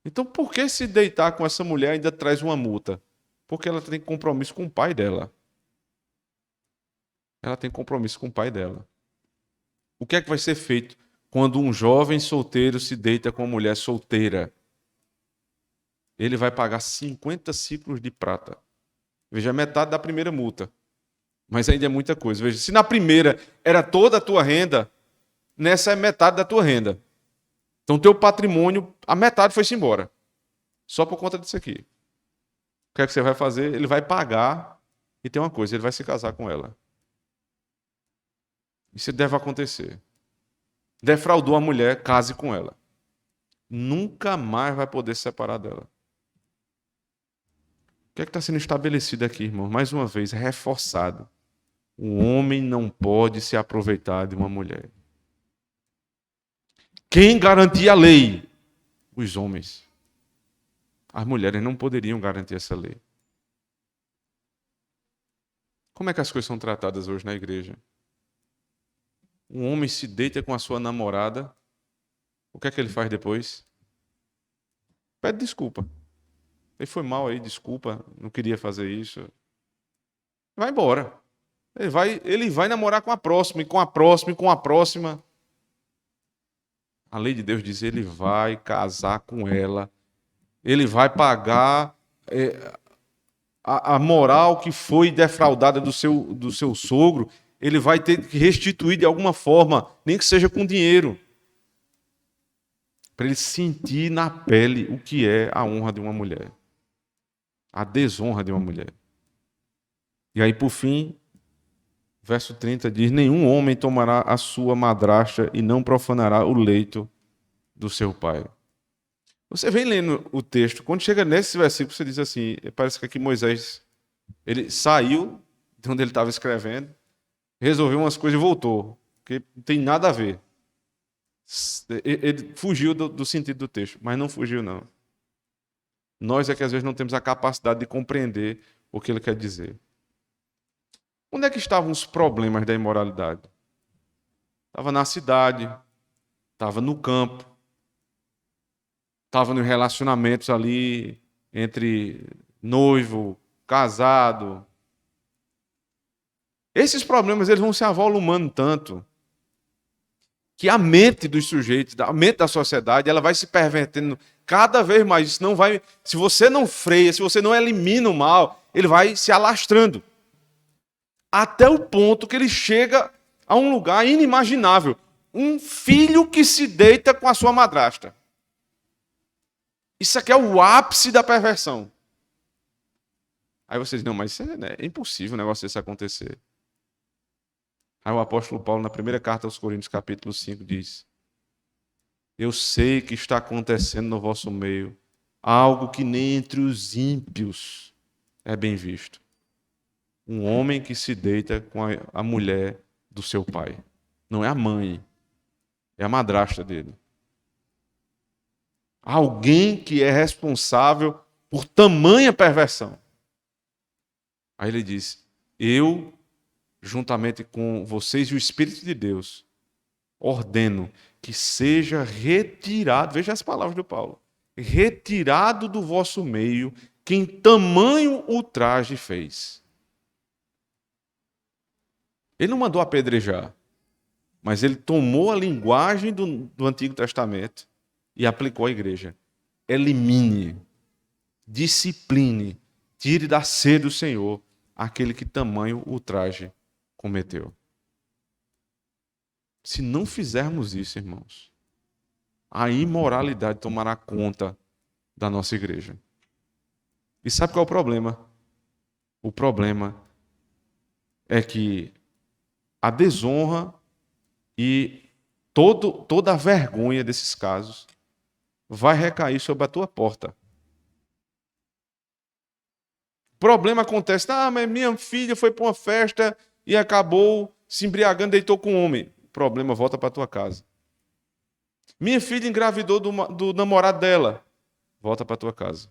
Então, por que se deitar com essa mulher ainda traz uma multa? Porque ela tem compromisso com o pai dela. Ela tem compromisso com o pai dela. O que é que vai ser feito quando um jovem solteiro se deita com uma mulher solteira? Ele vai pagar 50 ciclos de prata. Veja, metade da primeira multa. Mas ainda é muita coisa. Veja, se na primeira era toda a tua renda, nessa é metade da tua renda. Então, teu patrimônio, a metade foi-se embora. Só por conta disso aqui. O que é que você vai fazer? Ele vai pagar e tem uma coisa, ele vai se casar com ela. Isso deve acontecer. Defraudou a mulher, case com ela. Nunca mais vai poder se separar dela. O que é que está sendo estabelecido aqui, irmão? Mais uma vez, reforçado. O homem não pode se aproveitar de uma mulher. Quem garantia a lei? Os homens. As mulheres não poderiam garantir essa lei. Como é que as coisas são tratadas hoje na igreja? Um homem se deita com a sua namorada, o que é que ele faz depois? Pede desculpa. Ele foi mal aí, desculpa, não queria fazer isso. Vai embora. Ele vai namorar com a próxima, e com a próxima, e com a próxima. A lei de Deus diz, ele vai casar com ela. Ele vai pagar a moral que foi defraudada do seu sogro. Ele vai ter que restituir de alguma forma, nem que seja com dinheiro. Para ele sentir na pele o que é a honra de uma mulher. A desonra de uma mulher. E aí, por fim, verso 30 diz, nenhum homem tomará a sua madrasta e não profanará o leito do seu pai. Você vem lendo o texto, quando chega nesse versículo, você diz assim, parece que aqui Moisés, ele saiu de onde ele estava escrevendo, resolveu umas coisas e voltou, porque não tem nada a ver. Ele fugiu do sentido do texto, mas não fugiu, não. Nós é que às vezes não temos a capacidade de compreender o que ele quer dizer. Onde é que estavam os problemas da imoralidade? Estava na cidade, estava no campo, estava nos relacionamentos ali entre noivo, casado. Esses problemas eles vão se avolumando tanto que a mente dos sujeitos, a mente da sociedade, ela vai se pervertendo cada vez mais. Isso não vai, se você não freia, se você não elimina o mal, ele vai se alastrando. Até o ponto que ele chega a um lugar inimaginável. Um filho que se deita com a sua madrasta. Isso aqui é o ápice da perversão. Aí você diz, não, mas isso é impossível um negócio desse acontecer. Aí o apóstolo Paulo, na primeira carta aos Coríntios, capítulo 5, diz, eu sei que está acontecendo no vosso meio algo que nem entre os ímpios é bem visto. Um homem que se deita com a mulher do seu pai. Não é a mãe, é a madrasta dele. Alguém que é responsável por tamanha perversão. Aí ele diz, eu, juntamente com vocês e o Espírito de Deus, ordeno que seja retirado, veja as palavras do Paulo, retirado do vosso meio quem tamanho ultraje fez. Ele não mandou apedrejar, mas ele tomou a linguagem do Antigo Testamento e aplicou à igreja. Elimine, discipline, tire da sede do Senhor aquele que tamanho ultraje cometeu. Se não fizermos isso, irmãos, a imoralidade tomará conta da nossa igreja. E sabe qual é o problema? O problema é que a desonra e toda a vergonha desses casos vai recair sobre a tua porta. O problema acontece, mas minha filha foi para uma festa e acabou se embriagando e deitou com um homem. O problema volta para a tua casa. Minha filha engravidou do namorado dela. Volta para a tua casa.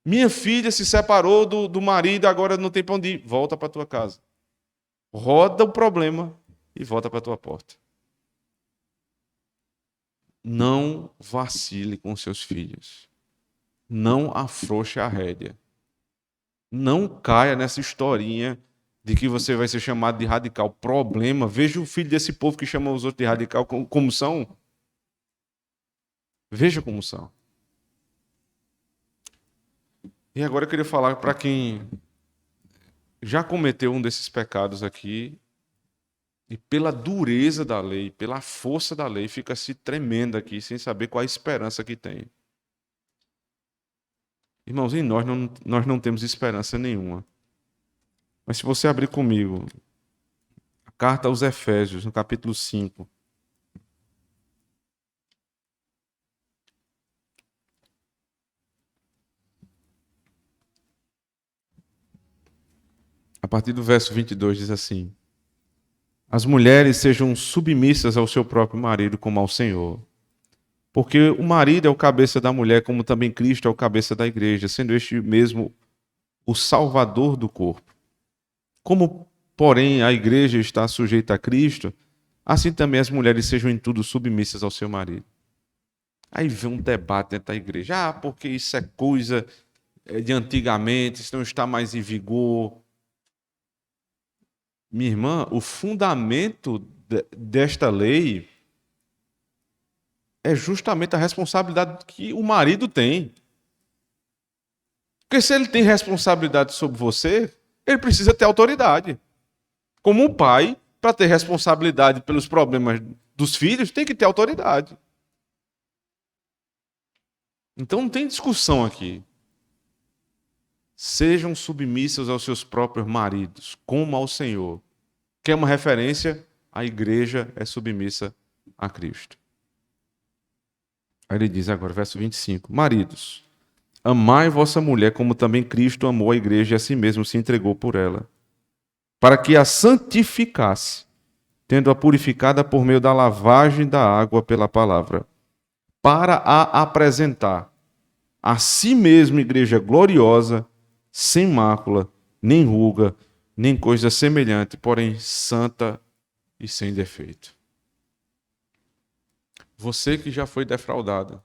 Minha filha se separou do marido, agora não tem para onde ir. Volta para a tua casa. Roda o problema e volta para a tua porta. Não vacile com seus filhos. Não afrouxe a rédea. Não caia nessa historinha de que você vai ser chamado de radical. Problema, veja o filho desse povo que chama os outros de radical como são. Veja como são. E agora eu queria falar para quem já cometeu um desses pecados aqui E pela dureza da lei, pela força da lei, fica se tremendo aqui, sem saber qual a esperança que tem. Irmãos, em nós não temos esperança nenhuma. Mas se você abrir comigo, a carta aos Efésios, no capítulo 5. A partir do verso 22 diz assim: As mulheres sejam submissas ao seu próprio marido como ao Senhor. Porque o marido é o cabeça da mulher, como também Cristo é o cabeça da igreja, sendo este mesmo o salvador do corpo. Como, porém, a igreja está sujeita a Cristo, assim também as mulheres sejam em tudo submissas ao seu marido. Aí vem um debate dentro da igreja. Porque isso é coisa de antigamente, isso não está mais em vigor. Minha irmã, o fundamento desta lei é justamente a responsabilidade que o marido tem. Porque se ele tem responsabilidade sobre você, ele precisa ter autoridade. Como um pai, para ter responsabilidade pelos problemas dos filhos, tem que ter autoridade. Então não tem discussão aqui. Sejam submissas aos seus próprios maridos, como ao Senhor. Que é uma referência, a igreja é submissa a Cristo. Aí ele diz agora, verso 25: Maridos, amai vossa mulher como também Cristo amou a igreja e a si mesmo se entregou por ela, para que a santificasse, tendo-a purificada por meio da lavagem da água pela palavra, para a apresentar a si mesmo igreja gloriosa, sem mácula, nem ruga, nem coisa semelhante, porém santa e sem defeito. Você que já foi defraudado,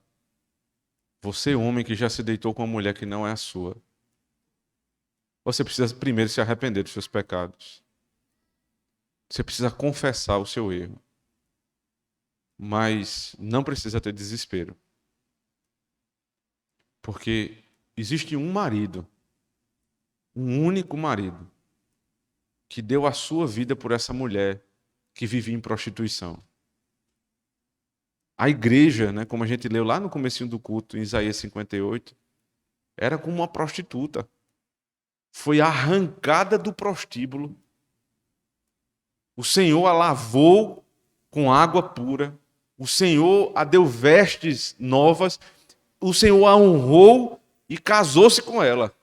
você homem que já se deitou com uma mulher que não é a sua, você precisa primeiro se arrepender dos seus pecados. Você precisa confessar o seu erro. Mas não precisa ter desespero. Porque existe um marido, um único marido, que deu a sua vida por essa mulher que vivia em prostituição. A igreja, né, como a gente leu lá no comecinho do culto, em Isaías 58, era como uma prostituta. Foi arrancada do prostíbulo. O Senhor a lavou com água pura. O Senhor a deu vestes novas. O Senhor a honrou e casou-se com ela.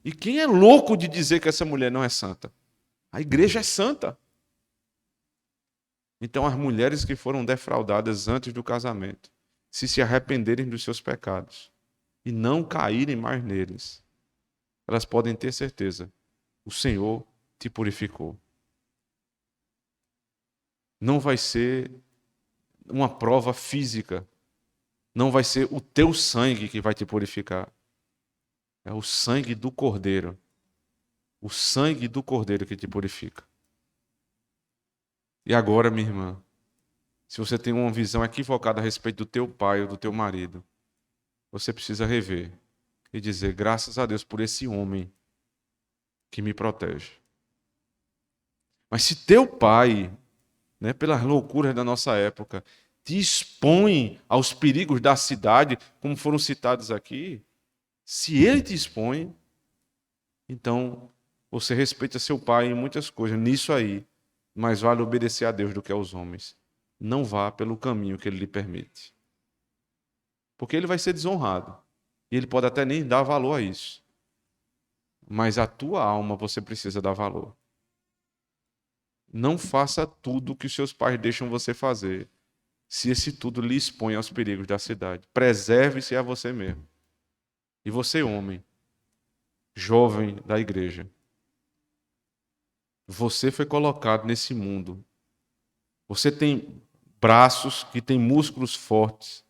E quem é louco de dizer que essa mulher não é santa? A igreja é santa. Então, as mulheres que foram defraudadas antes do casamento, se arrependerem dos seus pecados e não caírem mais neles, elas podem ter certeza, o Senhor te purificou. Não vai ser uma prova física, não vai ser o teu sangue que vai te purificar. É o sangue do Cordeiro. O sangue do Cordeiro que te purifica. E agora, minha irmã, se você tem uma visão equivocada a respeito do teu pai ou do teu marido, você precisa rever e dizer, graças a Deus por esse homem que me protege. Mas se teu pai, né, pelas loucuras da nossa época, te expõe aos perigos da cidade, como foram citados aqui, se ele te expõe, então você respeita seu pai em muitas coisas. Nisso aí, mais vale obedecer a Deus do que aos homens. Não vá pelo caminho que ele lhe permite. Porque ele vai ser desonrado. E ele pode até nem dar valor a isso. Mas a tua alma você precisa dar valor. Não faça tudo que os seus pais deixam você fazer, se esse tudo lhe expõe aos perigos da cidade. Preserve-se a você mesmo. E você, homem, jovem da igreja, você foi colocado nesse mundo. Você tem braços que têm músculos fortes.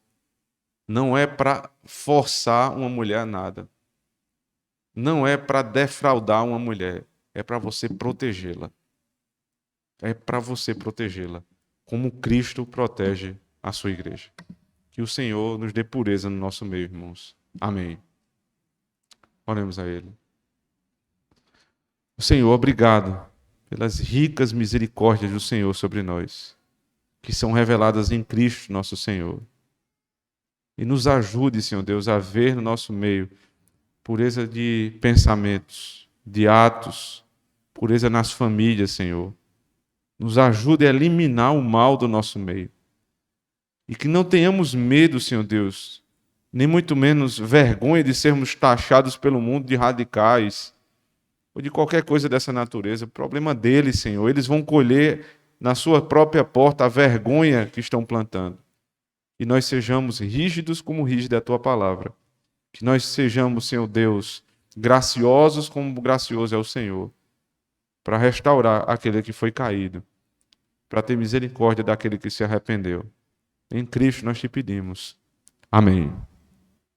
Não é para forçar uma mulher a nada. Não é para defraudar uma mulher. É para você protegê-la. É para você protegê-la. Como Cristo protege a sua igreja. Que o Senhor nos dê pureza no nosso meio, irmãos. Amém. Oremos a Ele. Senhor, obrigado pelas ricas misericórdias do Senhor sobre nós, que são reveladas em Cristo nosso Senhor. E nos ajude, Senhor Deus, a ver no nosso meio pureza de pensamentos, de atos, pureza nas famílias, Senhor. Nos ajude a eliminar o mal do nosso meio. E que não tenhamos medo, Senhor Deus, nem muito menos vergonha de sermos taxados pelo mundo de radicais ou de qualquer coisa dessa natureza. O problema deles, Senhor, eles vão colher na sua própria porta a vergonha que estão plantando. Que nós sejamos rígidos como rígida é a tua palavra. Que nós sejamos, Senhor Deus, graciosos como gracioso é o Senhor, para restaurar aquele que foi caído, para ter misericórdia daquele que se arrependeu. Em Cristo nós te pedimos. Amém.